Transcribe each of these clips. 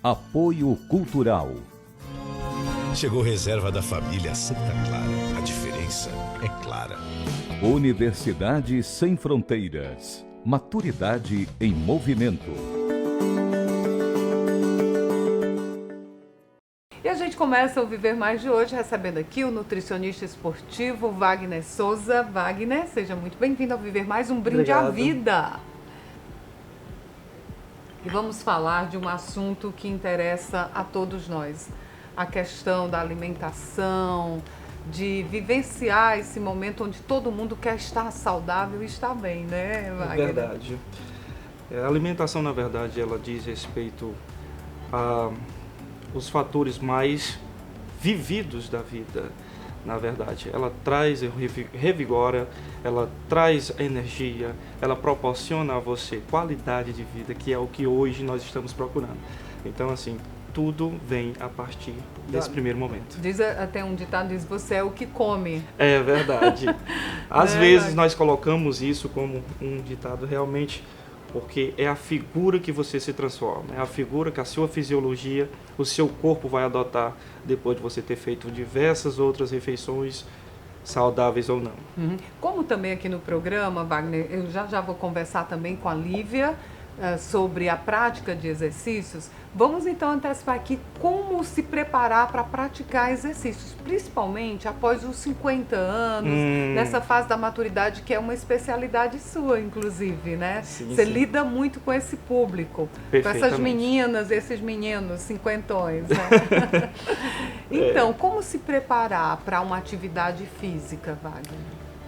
Apoio Cultural. Chegou reserva da família Santa Clara. A diferença é clara. Universidade Sem Fronteiras. Maturidade em movimento. E a gente começa o Viver Mais de hoje recebendo aqui o nutricionista esportivo Wagner Souza. Wagner, seja muito bem-vindo ao Viver Mais, um brinde à vida. E vamos falar de um assunto que interessa a todos nós. A questão da alimentação, de vivenciar esse momento onde todo mundo quer estar saudável e estar bem, né, Wagner? É verdade. A alimentação, na verdade, ela diz respeito a os fatores mais vividos da vida, na verdade. Ela traz, revigora, ela traz energia, ela proporciona a você qualidade de vida, que é o que hoje nós estamos procurando. Então, assim, tudo vem a partir desse primeiro momento. Diz até um ditado, diz, você é o que come. É verdade. Às vezes nós colocamos isso como um ditado realmente, porque é a figura que você se transforma, é a figura que a sua fisiologia, o seu corpo vai adotar depois de você ter feito diversas outras refeições, saudáveis ou não. Como também aqui no programa, Wagner, eu já vou conversar também com a Lívia sobre a prática de exercícios. Vamos então antecipar aqui como se preparar para praticar exercícios, principalmente após os 50 anos, nessa fase da maturidade que é uma especialidade sua, inclusive, né? Você lida muito com esse público, com essas meninas, esses meninos cinquentões, né? Então, como se preparar para uma atividade física, Wagner?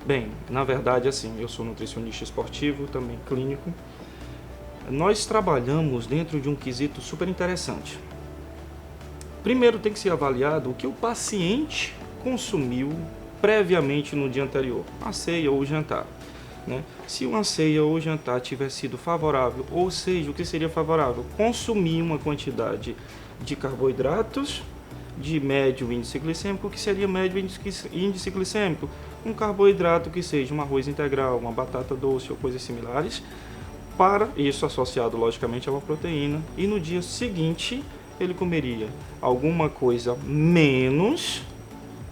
Bem, na verdade, assim, eu sou nutricionista esportivo, também clínico. Nós trabalhamos dentro de um quesito super interessante. Primeiro tem que ser avaliado o que o paciente consumiu previamente no dia anterior, a ceia ou o jantar, né? Se uma ceia ou jantar tiver sido favorável, ou seja, o que seria favorável? Consumir uma quantidade de carboidratos de médio índice glicêmico, que seria médio índice glicêmico, um carboidrato que seja um arroz integral, uma batata doce ou coisas similares, para isso associado logicamente a uma proteína, e no dia seguinte ele comeria alguma coisa menos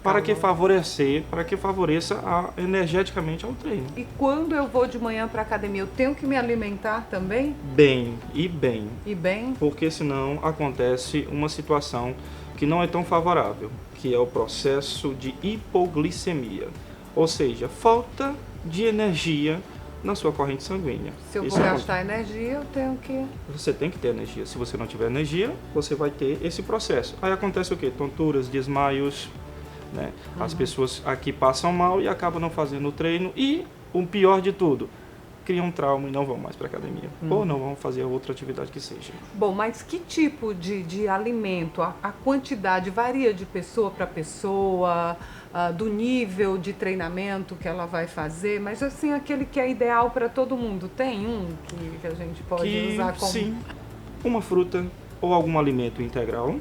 para que favoreça energeticamente ao treino. E quando eu vou de manhã para a academia, eu tenho que me alimentar também? Bem, e bem. E bem? Porque senão acontece uma situação que não é tão favorável, que é o processo de hipoglicemia, ou seja, falta de energia na sua corrente sanguínea. Se eu vou gastar energia, eu tenho que... Você tem que ter energia. Se você não tiver energia, você vai ter esse processo. Aí acontece o quê? Tonturas, desmaios, né? As pessoas aqui passam mal e acabam não fazendo o treino e, o pior de tudo, criam um trauma e não vão mais para a academia. Ou não vão fazer outra atividade que seja. Bom, mas que tipo de alimento? A quantidade varia de pessoa para pessoa, do nível de treinamento que ela vai fazer, mas assim, aquele que é ideal para todo mundo. Tem um que a gente pode usar como... Sim, uma fruta ou algum alimento integral.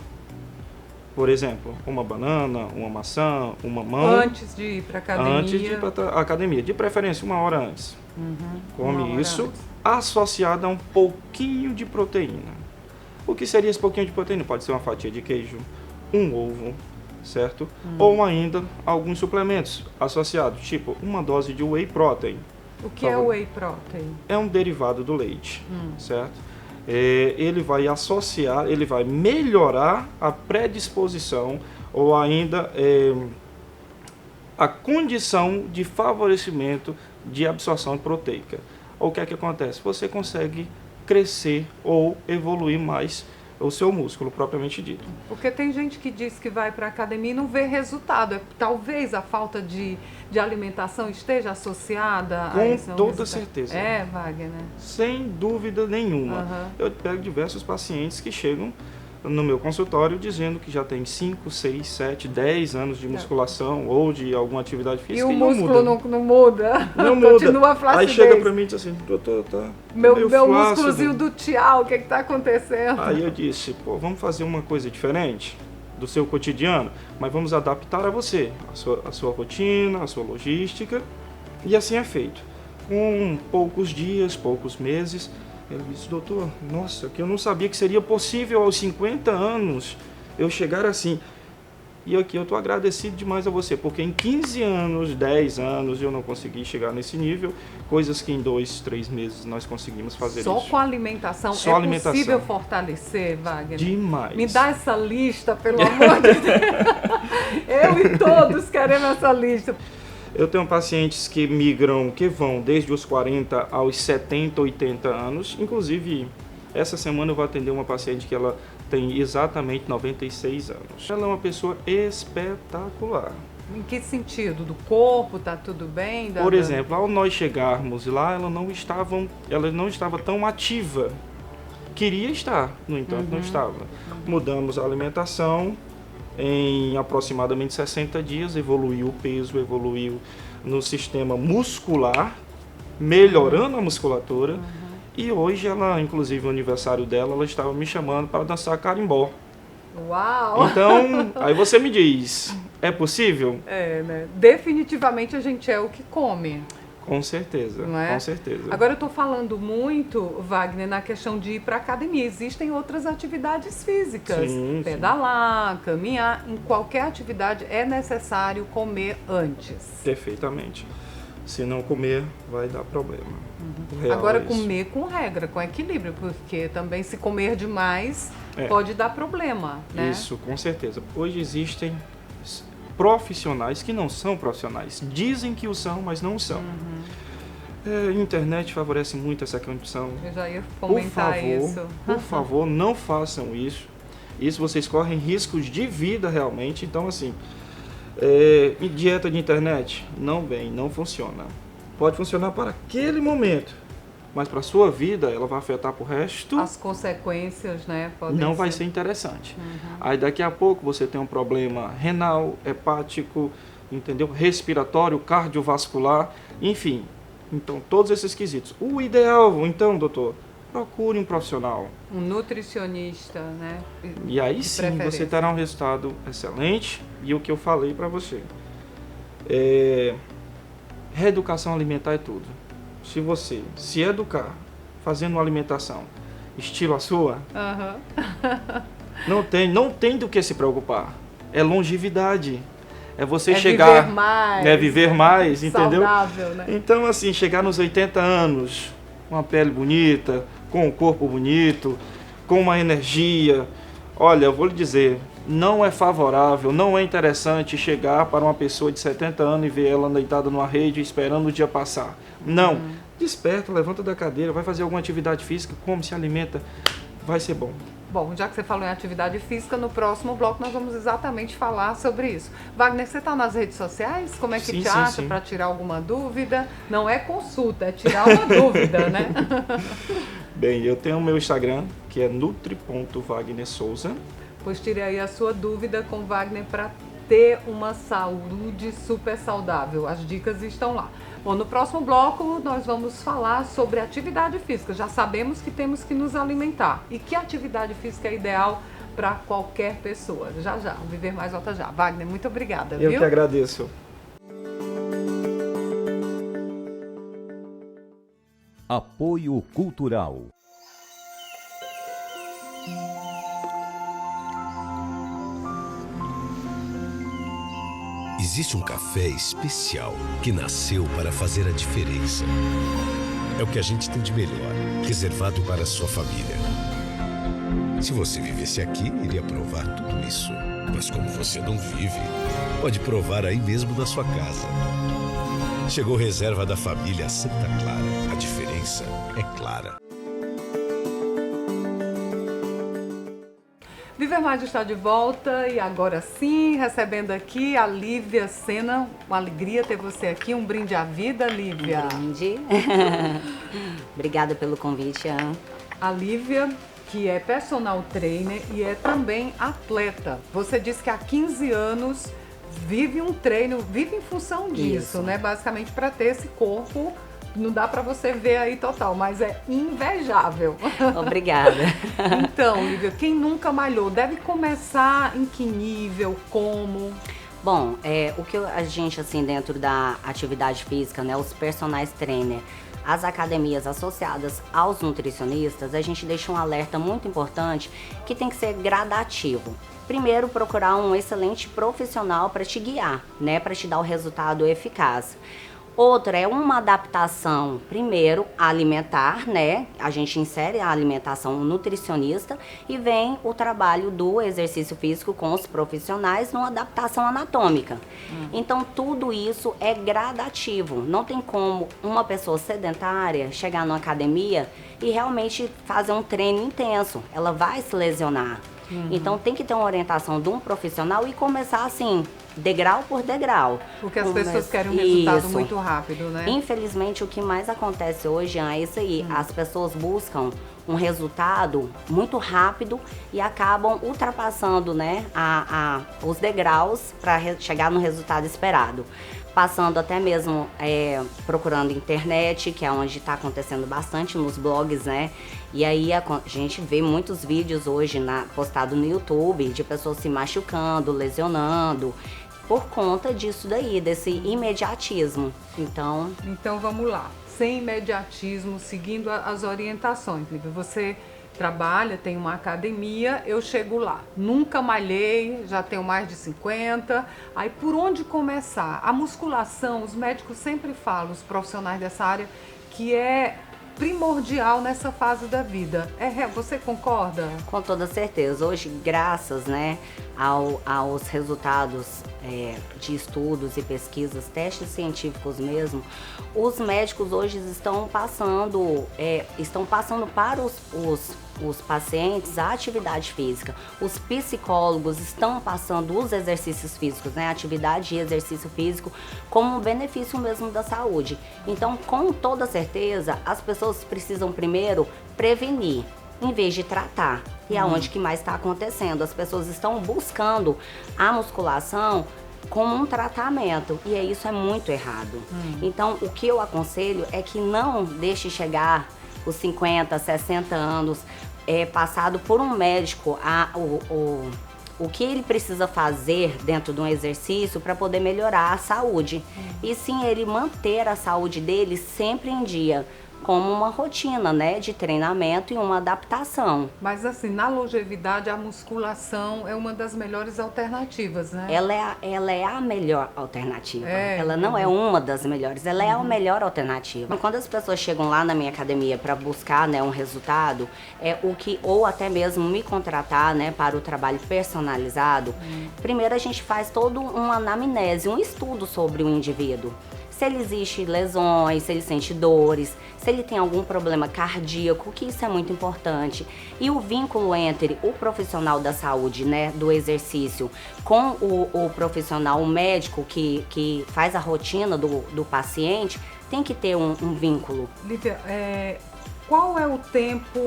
Por exemplo, uma banana, uma maçã, uma mamão. Antes de ir para a academia. Antes de ir para a academia, de preferência 1 hora antes. Come isso, associado a um pouquinho de proteína. O que seria esse pouquinho de proteína? Pode ser uma fatia de queijo, um ovo, certo? Ou ainda alguns suplementos associados, tipo uma dose de whey protein. O que é o whey protein? É um derivado do leite, certo? Ele vai associar, ele vai melhorar a predisposição ou ainda a condição de favorecimento de absorção proteica. O que é que acontece? Você consegue crescer ou evoluir mais o seu músculo, propriamente dito. Porque tem gente que diz que vai para a academia e não vê resultado. Talvez a falta de alimentação esteja associada a esse Com toda certeza. É, Wagner? Sem dúvida nenhuma. Eu pego diversos pacientes que chegam no meu consultório dizendo que já tem 5, 6, 7, 10 anos de musculação ou de alguma atividade física. E o músculo não muda. Não muda. Continua a flacidez. Aí chega pra mim e diz assim, doutor, tá meu músculozinho do tchau, o que está acontecendo? Aí eu disse, pô, vamos fazer uma coisa diferente do seu cotidiano, mas vamos adaptar a você, a sua rotina, a sua logística, e assim é feito. Com poucos dias, poucos meses, Ele disse, doutor, nossa, que eu não sabia que seria possível aos 50 anos eu chegar assim. E aqui eu estou agradecido demais a você, porque em 15 anos, 10 anos eu não consegui chegar nesse nível, coisas que em 2, 3 meses nós conseguimos fazer Só isso. com alimentação Só é alimentação. possível fortalecer, Wagner? Demais. Me dá essa lista, pelo amor de Deus. Eu e todos queremos essa lista. Eu tenho pacientes que migram, que vão desde os 40 aos 70, 80 anos. Inclusive, essa semana eu vou atender uma paciente que ela tem exatamente 96 anos. Ela é uma pessoa espetacular. Em que sentido? Do corpo, tá tudo bem? Por exemplo, ao nós chegarmos lá, ela não estava tão ativa. Queria estar, no entanto, não estava. Mudamos a alimentação. Em aproximadamente 60 dias, evoluiu o peso, evoluiu no sistema muscular, melhorando a musculatura. E hoje, ela, inclusive, o aniversário dela, ela estava me chamando para dançar carimbó. Uau! Então, aí você me diz, é possível? É, né? Definitivamente a gente é o que come. Com certeza, Não é? com certeza. Agora eu estou falando muito, Wagner, na questão de ir para academia. Existem outras atividades físicas. Sim, Pedalar, caminhar, em qualquer atividade é necessário comer antes. Perfeitamente. Se não comer, vai dar problema. O real Agora é isso. comer com regra, com equilíbrio, porque também se comer demais pode dar problema, né? Isso, com certeza. Hoje existem profissionais que não são profissionais. Dizem que o são, mas não são. A internet favorece muito essa condição. Eu já ia comentar isso. Por favor, não façam isso. Isso vocês correm riscos de vida realmente. Então, assim, e dieta de internet não funciona. Pode funcionar para aquele momento, mas para a sua vida ela vai afetar para o resto. As consequências, né? Não vai ser interessante. Aí daqui a pouco você tem um problema renal, hepático, entendeu? Respiratório, cardiovascular, enfim. Então, todos esses quesitos. O ideal, então, doutor, procure um profissional. Um nutricionista, né? E aí De sim preferência. você terá um resultado excelente. E o que eu falei para você. Reeducação alimentar é tudo. Se você se educar fazendo uma alimentação estilo a sua, Aham. não tem do que se preocupar. É longevidade. É você É chegar... viver mais. É viver mais, entendeu? Saudável, né? Então, assim, chegar nos 80 anos, com a pele bonita, com o corpo bonito, com uma energia... Olha, eu vou lhe dizer, não é favorável, não é interessante chegar para uma pessoa de 70 anos e ver ela deitada numa rede esperando o dia passar. Não. Desperta, levanta da cadeira, vai fazer alguma atividade física, come, se alimenta, vai ser bom. Bom, já que você falou em atividade física, no próximo bloco nós vamos exatamente falar sobre isso. Wagner, você está nas redes sociais? Como é que Sim, te sim, acha sim. para tirar alguma dúvida? Não é consulta, é tirar uma dúvida, né? Bem, eu tenho o meu Instagram, que é nutri.wagnersouza. Pois tire aí a sua dúvida com Wagner para ter uma saúde super saudável. As dicas estão lá. Bom, no próximo bloco nós vamos falar sobre atividade física. Já sabemos que temos que nos alimentar. E que atividade física é ideal para qualquer pessoa. Já, o Viver Mais volta já. Wagner, muito obrigada, Eu viu? que agradeço. Apoio Cultural. Existe um café especial que nasceu para fazer a diferença. É o que a gente tem de melhor, reservado para a sua família. Se você vivesse aqui, iria provar tudo isso. Mas como você não vive, pode provar aí mesmo na sua casa. Chegou reserva da família Santa Clara. A diferença é clara. Viver Mais está de volta e agora sim, recebendo aqui a Lívia Sena. Uma alegria ter você aqui, um brinde à vida, Lívia. Brinde. Obrigada pelo convite, Ana. A Lívia, que é personal trainer e é também atleta. Você disse que há 15 anos vive um treino, vive em função disso, Isso. né? Basicamente para ter esse corpo, não dá para você ver aí total, mas é invejável. Obrigada. Então, Lívia, quem nunca malhou deve começar em que nível, como? Bom, o que a gente, assim, dentro da atividade física, né, os personagens trainer, as academias associadas aos nutricionistas, a gente deixa um alerta muito importante que tem que ser gradativo. Primeiro, procurar um excelente profissional para te guiar, né, para te dar o resultado eficaz. Outra é uma adaptação, primeiro, alimentar, né? A gente insere a alimentação nutricionista e vem o trabalho do exercício físico com os profissionais numa adaptação anatômica. Então, tudo isso é gradativo. Não tem como uma pessoa sedentária chegar numa academia e realmente fazer um treino intenso. Ela vai se lesionar. Então, tem que ter uma orientação de um profissional e começar assim, degrau por degrau. Porque as pessoas querem um resultado Isso. muito rápido, né? Infelizmente, o que mais acontece hoje é isso aí. As pessoas buscam um resultado muito rápido e acabam ultrapassando, né, os degraus para chegar no resultado esperado. Passando até mesmo procurando internet, que é onde está acontecendo bastante nos blogs, né? E aí a gente vê muitos vídeos hoje postado no YouTube de pessoas se machucando, lesionando, por conta disso daí, desse imediatismo. Então vamos lá, sem imediatismo, seguindo as orientações. Lívia, você trabalha, tem uma academia, eu chego lá, nunca malhei, já tenho mais de 50, aí por onde começar? A musculação, os médicos sempre falam, os profissionais dessa área, que é primordial nessa fase da vida. Você concorda? Com toda certeza. Hoje, graças, né, aos resultados de estudos e pesquisas, testes científicos mesmo, os médicos hoje estão passando para os pacientes a atividade física. Os psicólogos estão passando os exercícios físicos, né, atividade e exercício físico, como um benefício mesmo da saúde. Então, com toda certeza, as pessoas precisam primeiro prevenir, em vez de tratar. E é onde que mais está acontecendo. As pessoas estão buscando a musculação como um tratamento, e isso é muito errado. Então, o que eu aconselho é que não deixe chegar os 50, 60 anos passado por um médico o que ele precisa fazer dentro de um exercício para poder melhorar a saúde. E sim, ele manter a saúde dele sempre em dia, como uma rotina, né, de treinamento e uma adaptação. Mas assim, na longevidade, a musculação é uma das melhores alternativas, né? Ela é a melhor alternativa. Ela não é uma das melhores, ela é a melhor alternativa. Quando as pessoas chegam lá na minha academia para buscar, né, um resultado, ou até mesmo me contratar, né, para o trabalho personalizado, primeiro a gente faz todo uma anamnese, um estudo sobre o indivíduo. Se ele existe lesões, se ele sente dores, se ele tem algum problema cardíaco, que isso é muito importante. E o vínculo entre o profissional da saúde, né, do exercício, com o profissional, o médico que faz a rotina do paciente, tem que ter um vínculo. Lívia, qual é o tempo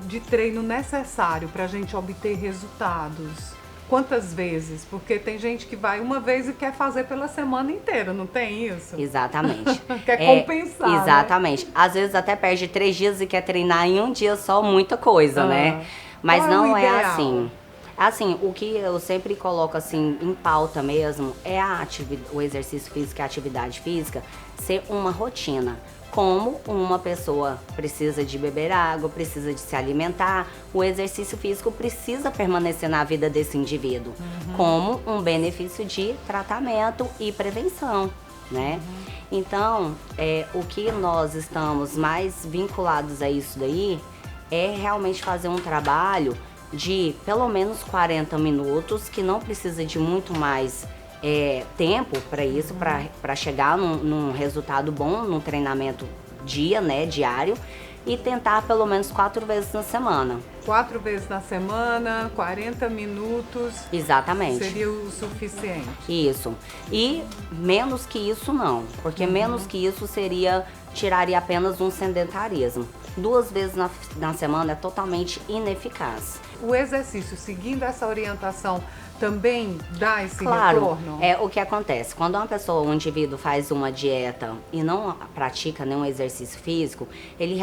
de treino necessário para a gente obter resultados? Quantas vezes? Porque tem gente que vai uma vez e quer fazer pela semana inteira, não tem isso? Exatamente. Quer compensar, exatamente. Né? Às vezes até perde 3 dias e quer treinar em um dia só, muita coisa, né? Mas não é assim. Assim, o que eu sempre coloco assim em pauta mesmo é o exercício físico e a atividade física ser uma rotina. Como uma pessoa precisa de beber água, precisa de se alimentar, o exercício físico precisa permanecer na vida desse indivíduo, como um benefício de tratamento e prevenção, né? Então, o que nós estamos mais vinculados a isso daí é realmente fazer um trabalho de pelo menos 40 minutos, que não precisa de muito mais tempo para isso, para chegar num resultado bom, num treinamento diário, e tentar pelo menos 4 vezes na semana. 4 vezes na semana, 40 minutos. Exatamente. Seria o suficiente. Isso. E menos que isso não, porque menos que isso tiraria apenas um sedentarismo. 2 vezes na semana é totalmente ineficaz. O exercício, seguindo essa orientação, também dá esse retorno? Claro, o que acontece. Quando um indivíduo faz uma dieta e não pratica nenhum exercício físico, ele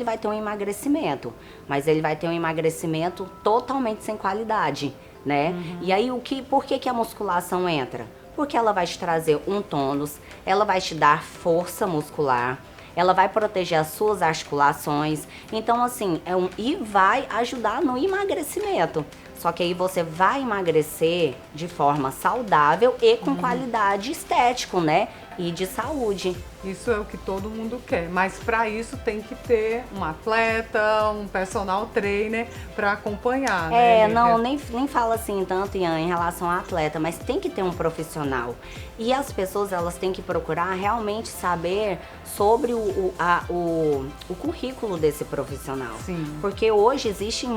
vai ter um emagrecimento, mas ele vai ter um emagrecimento totalmente sem qualidade, né? E aí, por que a musculação entra? Porque ela vai te trazer um tônus, ela vai te dar força muscular, ela vai proteger as suas articulações. Então, assim, e vai ajudar no emagrecimento. Só que aí você vai emagrecer de forma saudável e com qualidade estética, né? E de saúde. Isso é o que todo mundo quer, mas para isso tem que ter um atleta, um personal trainer para acompanhar, né, Lívia? Não, nem fala assim tanto, Ian, em relação ao atleta, mas tem que ter um profissional. E as pessoas, elas têm que procurar realmente saber sobre o currículo desse profissional. Sim. Porque hoje existem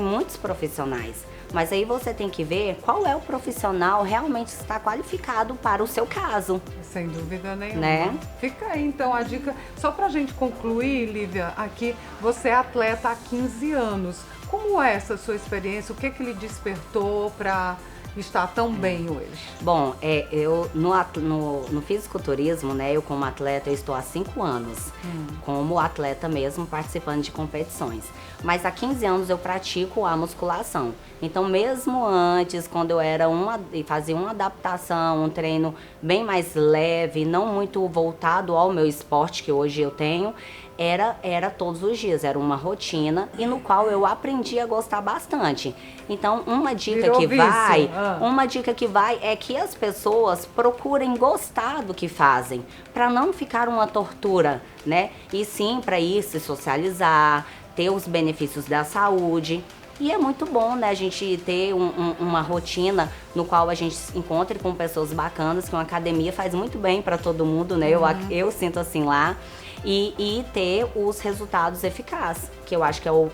muitos profissionais. Mas aí você tem que ver qual é o profissional realmente que está qualificado para o seu caso. Sem dúvida nenhuma. Né? Fica aí então a dica. Só pra gente concluir, Lívia, aqui você é atleta há 15 anos. Como é essa sua experiência? O que lhe despertou para estar tão bem hoje? Bom, eu no fisiculturismo, né, eu como atleta, eu estou há 5 anos como atleta mesmo, participando de competições. Mas há 15 anos eu pratico a musculação. Então, mesmo antes, quando eu fazia uma adaptação, um treino bem mais leve, não muito voltado ao meu esporte que hoje eu tenho, era todos os dias, era uma rotina e no qual eu aprendi a gostar bastante. Então, uma dica que vai é que as pessoas procurem gostar do que fazem, para não ficar uma tortura, né? E sim para ir se socializar, ter os benefícios da saúde. E é muito bom, né, a gente ter uma rotina no qual a gente se encontre com pessoas bacanas, que uma academia faz muito bem para todo mundo, né? Eu sinto assim lá. E ter os resultados eficazes, que eu acho que é o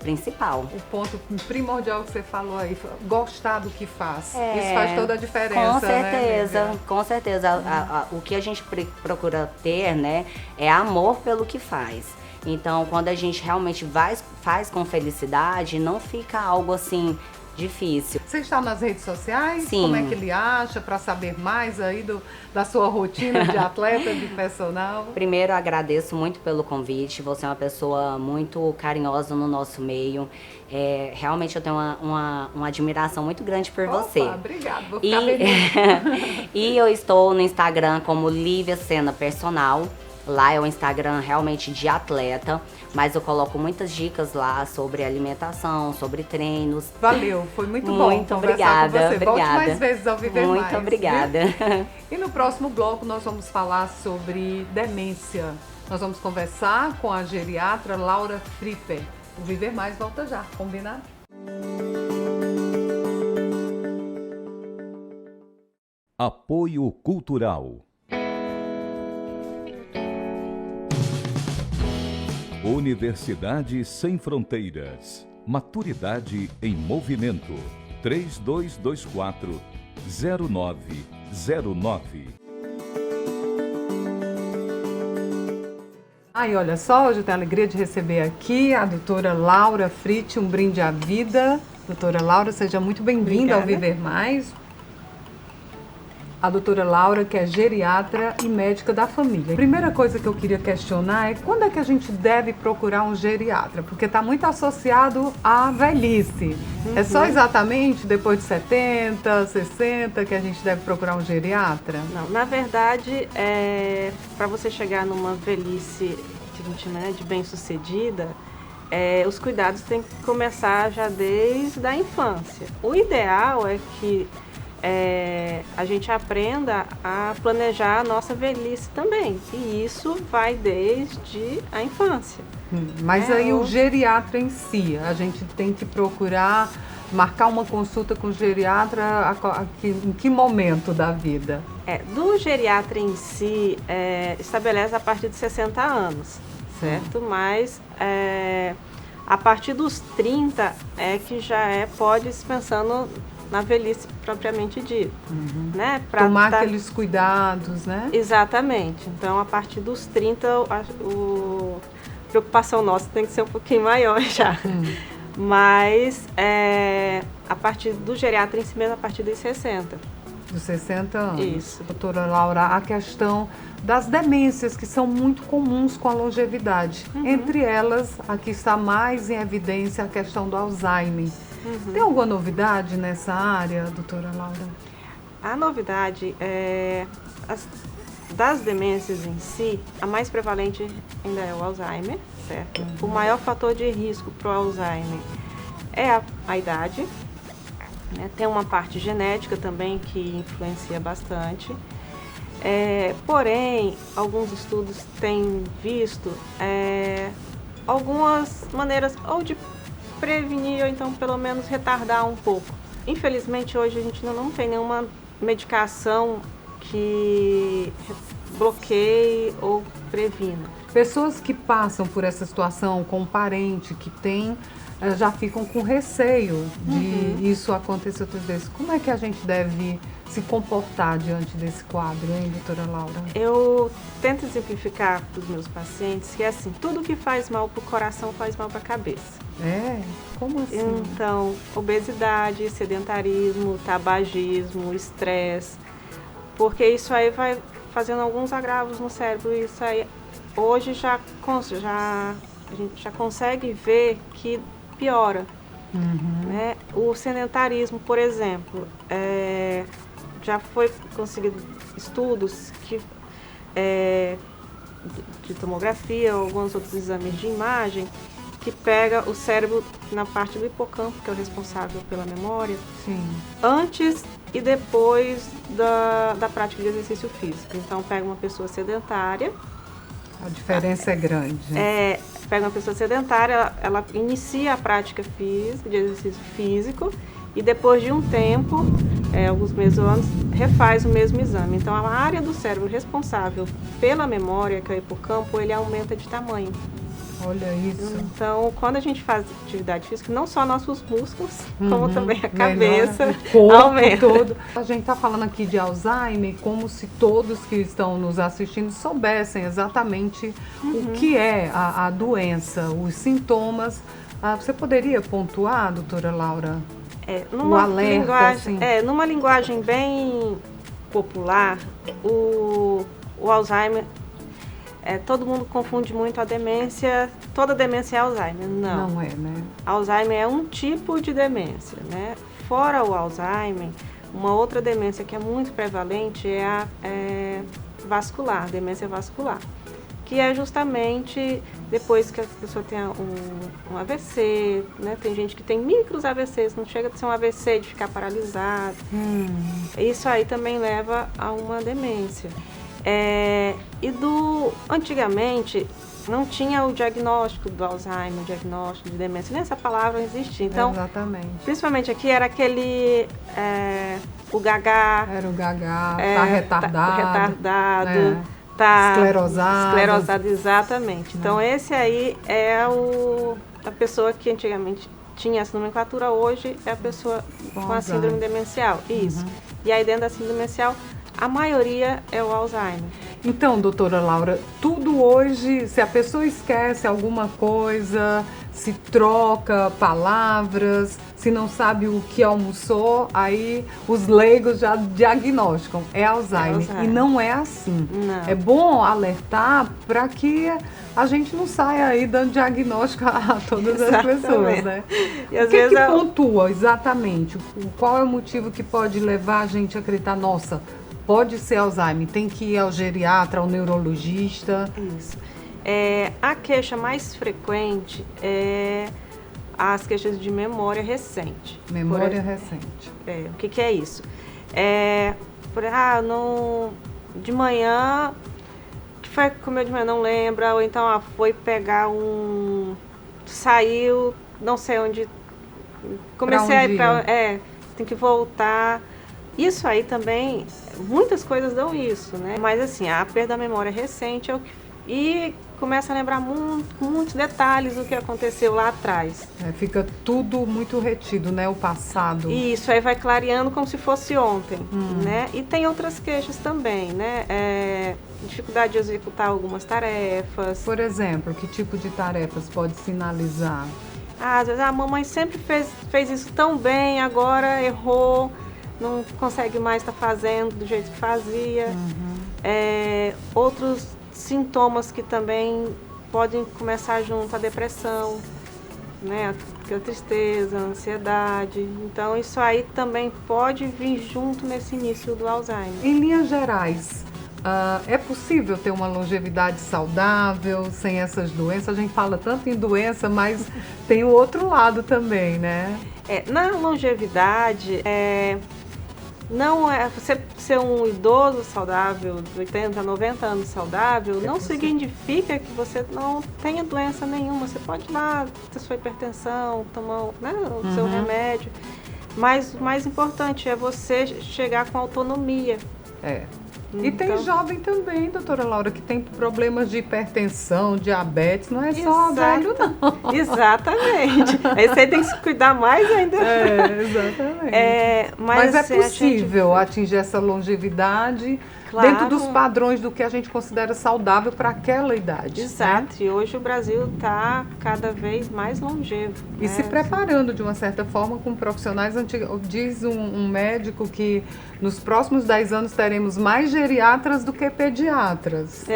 principal. O ponto primordial que você falou aí, gostar do que faz. Isso faz toda a diferença, com certeza, né, com certeza. O que a gente procura ter, né, é amor pelo que faz. Então, quando a gente realmente faz com felicidade, não fica algo assim difícil. Você está nas redes sociais? Sim. Como é que ele acha para saber mais aí da sua rotina de atleta, de personal? Primeiro, agradeço muito pelo convite. Você é uma pessoa muito carinhosa no nosso meio. Realmente eu tenho uma admiração muito grande por você. Obrigada, vou ficar feliz. E eu estou no Instagram como Lívia Sena Personal. Lá é um Instagram realmente de atleta, mas eu coloco muitas dicas lá sobre alimentação, sobre treinos. Valeu, foi muito bom conversar obrigada, com você. Obrigada. Volte mais vezes ao Viver Mais. Muito obrigada. Viu? E no próximo bloco nós vamos falar sobre demência. Nós vamos conversar com a geriatra Laura Fripper. O Viver Mais volta já, combinado? Apoio Cultural. Universidade Sem Fronteiras. Maturidade em movimento. 3224-0909. E olha só, hoje eu tenho a alegria de receber aqui a doutora Laura Fritti, um brinde à vida. Doutora Laura, seja muito bem-vinda ao Viver Mais. A doutora Laura, que é geriatra e médica da família. A primeira coisa que eu queria questionar é quando é que a gente deve procurar um geriatra? Porque está muito associado à velhice. É só exatamente depois de 70, 60 que a gente deve procurar um geriatra? Não, na verdade, para você chegar numa velhice de bem-sucedida, os cuidados têm que começar já desde a infância. O ideal é que a gente aprenda a planejar a nossa velhice também. E isso vai desde a infância. Mas aí o geriatra em si, a gente tem que procurar marcar uma consulta com o geriatra em que momento da vida? Do geriatra em si, estabelece a partir de 60 anos, certo? Mas a partir dos 30 é que já pode ir pensando na velhice propriamente dita, né? Pra tomar aqueles cuidados, né? Exatamente. Então, a partir dos 30, a preocupação nossa tem que ser um pouquinho maior já. Mas, a partir do geriatra em si mesmo, a partir dos 60. Dos 60 anos. Isso. Doutora Laura, a questão das demências que são muito comuns com a longevidade. Entre elas, aqui está mais em evidência a questão do Alzheimer. Tem alguma novidade nessa área, doutora Laura? A novidade das demências em si, a mais prevalente ainda é o Alzheimer, certo? O maior fator de risco para o Alzheimer é a idade, né? Tem uma parte genética também que influencia bastante. Porém, alguns estudos têm visto algumas maneiras ou de prevenir ou então pelo menos retardar um pouco. Infelizmente hoje a gente não tem nenhuma medicação que bloqueie ou previna. Pessoas que passam por essa situação com um parente que tem, já ficam com receio de isso acontecer outras vezes. Como é que a gente deve se comportar diante desse quadro, hein, doutora Laura? Eu tento exemplificar para os meus pacientes que é assim, tudo que faz mal para o coração faz mal para a cabeça. Como assim? Então, obesidade, sedentarismo, tabagismo, estresse, porque isso aí vai fazendo alguns agravos no cérebro. Isso aí, hoje a gente já consegue ver que piora. Né? O sedentarismo, por exemplo, já foi conseguido estudos que, de tomografia ou alguns outros exames de imagem que pega o cérebro na parte do hipocampo, que é o responsável pela memória, antes e depois da prática de exercício físico. Então, pega uma pessoa sedentária. A diferença é grande. Pega uma pessoa sedentária, ela inicia a prática física, de exercício físico, e depois de um tempo, alguns meses ou anos, refaz o mesmo exame. Então, a área do cérebro responsável pela memória, que é o hipocampo, ele aumenta de tamanho. Olha isso. Então, quando a gente faz atividade física, não só nossos músculos, como também a cabeça, o corpo aumenta. todo. A gente está falando aqui de Alzheimer como se todos que estão nos assistindo soubessem exatamente o que é a doença, os sintomas. Você poderia pontuar, doutora Laura? O alerta, numa linguagem bem popular, o Alzheimer, todo mundo confunde muito a demência, toda demência é Alzheimer. Não é, né? Alzheimer é um tipo de demência, né? Fora o Alzheimer, uma outra demência que é muito prevalente é a vascular, demência vascular, que é justamente depois que a pessoa tem um AVC, né? Tem gente que tem micros AVCs, não chega a ser um AVC de ficar paralisado. Isso aí também leva a uma demência. Antigamente não tinha o diagnóstico do Alzheimer, o diagnóstico de demência, nem essa palavra não existia. Então, exatamente. Principalmente aqui era aquele, o gaga. Era o gaga, tá retardado. Tá esclerosado, exatamente. Então, esse aí é a pessoa que antigamente tinha essa nomenclatura, hoje é a pessoa com a síndrome demencial. Isso. E aí, dentro da síndrome demencial, a maioria é o Alzheimer. Então, doutora Laura, tudo hoje, se a pessoa esquece alguma coisa, se troca palavras, se não sabe o que almoçou, aí os leigos já diagnosticam, é Alzheimer. E não é assim. Não. É bom alertar para que a gente não saia aí dando diagnóstico a todas as pessoas, né? E às o que vezes pontua exatamente? Qual é o motivo que pode levar a gente a acreditar, nossa, pode ser Alzheimer, tem que ir ao geriatra, ao neurologista? Isso. A queixa mais frequente é as queixas de memória recente. Memória recente. O que é isso? De manhã, o que foi que comeu de manhã, não lembra, ou então foi pegar saiu, não sei onde, comecei a ir tem que voltar. Isso aí também, muitas coisas dão isso, né? Mas assim, a perda da memória recente e começa a lembrar muitos detalhes do que aconteceu lá atrás. Fica tudo muito retido, né? O passado. E isso aí vai clareando como se fosse ontem, né? E tem outras queixas também, né? Dificuldade de executar algumas tarefas. Por exemplo, que tipo de tarefas pode sinalizar? Às vezes a mamãe sempre fez isso tão bem, agora errou, não consegue mais estar fazendo do jeito que fazia. Outros sintomas que também podem começar junto à depressão, né? A tristeza, a ansiedade. Então, isso aí também pode vir junto nesse início do Alzheimer. Em linhas gerais, É possível ter uma longevidade saudável, sem essas doenças? A gente fala tanto em doença, mas tem o outro lado também, né? Na longevidade, não é você ser um idoso saudável, de 80, 90 anos saudável, não significa que você não tenha doença nenhuma. Você pode ir lá ter sua hipertensão, tomar, né, o seu remédio. Mas o mais importante é você chegar com autonomia. E tem jovem também, doutora Laura, que tem problemas de hipertensão, diabetes, não é só velho, não. Exatamente. Aí você tem que se cuidar mais ainda. Exatamente. Mas é possível atingir essa longevidade dentro dos padrões do que a gente considera saudável para aquela idade. Exato. Né? E hoje o Brasil está cada vez mais longevo. E se preparando de uma certa forma com profissionais antigos. Diz um médico que nos próximos 10 anos teremos mais geriatras do que pediatras.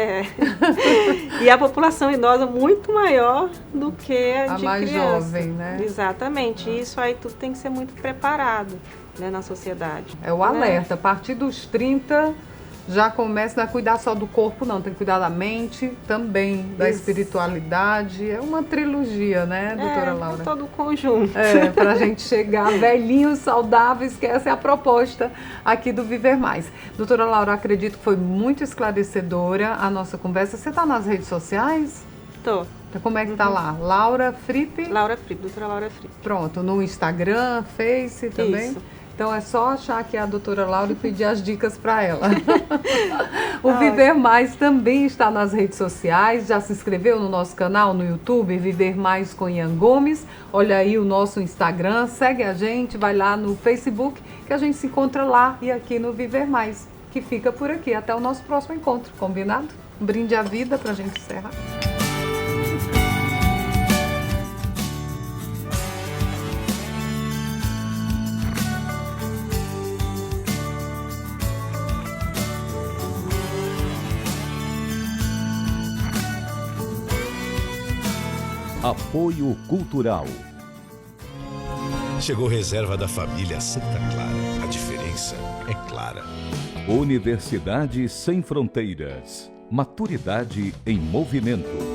E a população idosa muito maior do que a de mais criança. Jovem, né? Exatamente. E isso aí tudo tem que ser muito preparado, né, na sociedade. É o alerta. A partir dos 30... já começa a cuidar só do corpo, não. Tem que cuidar da mente também, da espiritualidade. É uma trilogia, né, doutora Laura? É todo o conjunto. Para a gente chegar velhinhos, saudáveis, que essa é a proposta aqui do Viver Mais. Doutora Laura, acredito que foi muito esclarecedora a nossa conversa. Você está nas redes sociais? Tô. Como é que tá lá? Laura Fripp? Laura Fripp, doutora Laura Fripp. Pronto, no Instagram, Face também? Isso. Então é só achar que é a doutora Laura e pedir as dicas para ela. O Viver Mais também está nas redes sociais. Já se inscreveu no nosso canal no YouTube, Viver Mais com Ian Gomes. Olha aí o nosso Instagram, segue a gente, vai lá no Facebook, que a gente se encontra lá e aqui no Viver Mais, que fica por aqui. Até o nosso próximo encontro, combinado? Um brinde à vida para a gente encerrar. Apoio Cultural. Chegou reserva da família Santa Clara. A diferença é clara. Universidade Sem Fronteiras. Maturidade em movimento.